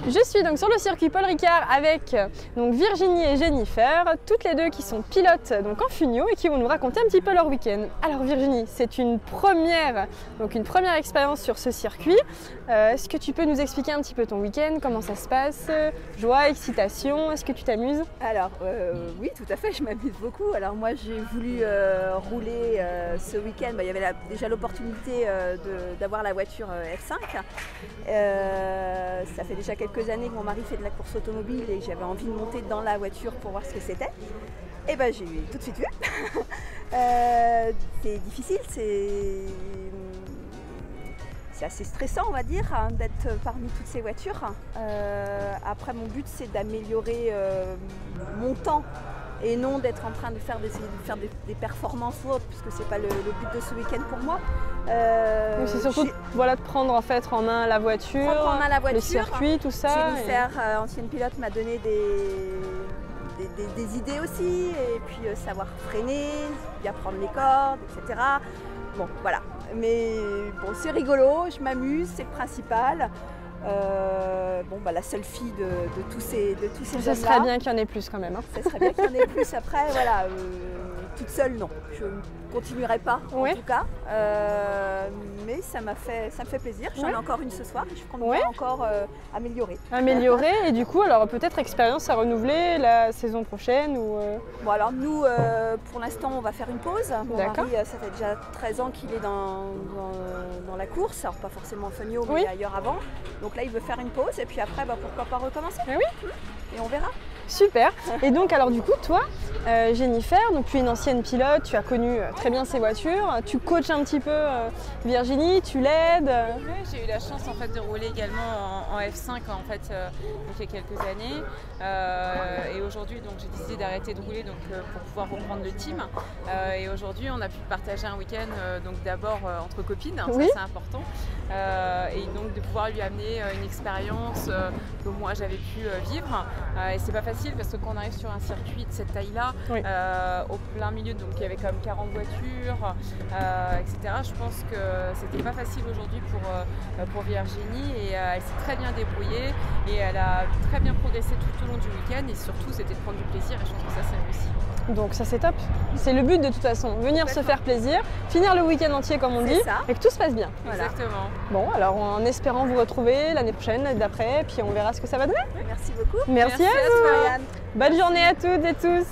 Je suis donc sur le circuit Paul Ricard avec donc Virginie et Jennifer, toutes les deux qui sont pilotes donc en Funio et qui vont nous raconter un petit peu leur week-end. Alors Virginie, c'est une première expérience sur ce circuit. Est-ce que tu peux nous expliquer un petit peu ton week-end, comment ça se passe, joie, excitation, est-ce que tu t'amuses? Alors oui, tout à fait, je m'amuse beaucoup. Alors moi j'ai voulu rouler ce week-end, il y avait déjà l'opportunité d'avoir la voiture F5. Ça fait déjà quelques années que mon mari fait de la course automobile et que j'avais envie de monter dans la voiture pour voir ce que c'était. Et ben j'ai tout de suite vu. C'est difficile, c'est assez stressant on va dire d'être parmi toutes ces voitures. Après mon but c'est d'améliorer mon temps et non d'être en train d'essayer de faire des performances ou autres, puisque c'est pas le but de ce week-end pour moi. C'est surtout de prendre en fait en main la voiture, le circuit, tout ça. Jennifer, ancienne pilote, m'a donné des idées aussi, et puis savoir freiner, bien prendre les cordes, etc. Bon, voilà. Mais bon, c'est rigolo, je m'amuse, c'est le principal. La seule fille de tous ces ça serait bien qu'il y en ait plus quand même. Hein. Ça serait bien qu'il y en ait plus après, voilà. Toute seule, non. Je ne continuerai pas, en tout cas. Mais ça me fait plaisir. J'en ai encore une ce soir. Je compte bien encore améliorer. Améliorer et du coup, alors peut-être expérience à renouveler la saison prochaine ou Bon, alors nous, pour l'instant, on va faire une pause. Mon mari, ça fait déjà 13 ans qu'il est dans la course. Alors pas forcément en Funio, mais ailleurs avant. Donc là, il veut faire une pause et puis après, pourquoi pas recommencer. Et on verra. Super. Et donc alors du coup toi, Jennifer, donc tu es une ancienne pilote, tu as connu très bien ces voitures, tu coaches un petit peu Virginie, tu l'aides. Oui, j'ai eu la chance en fait de rouler également en F5 en fait il y a quelques années. Et aujourd'hui donc j'ai décidé d'arrêter de rouler pour pouvoir reprendre le team. Et aujourd'hui on a pu partager un week-end donc d'abord entre copines, ça c'est important. Et donc de pouvoir lui amener une expérience que moi j'avais pu vivre. Et c'est pas facile parce que quand on arrive sur un circuit de cette taille-là, au plein milieu, donc il y avait quand même 40 voitures, etc. Je pense que c'était pas facile aujourd'hui pour Virginie et elle s'est très bien débrouillée et elle a très bien progressé tout au long du week-end et surtout c'était de prendre du plaisir et je pense que ça c'est réussi. Donc ça c'est top, c'est le but de toute façon, venir se faire plaisir, finir le week-end entier comme on dit, et que tout se passe bien. Voilà. Exactement. Bon, alors en espérant vous retrouver l'année prochaine, l'année d'après, puis on verra ce que ça va donner. Merci beaucoup. Merci à vous. Marianne. Bonne journée à toutes et tous.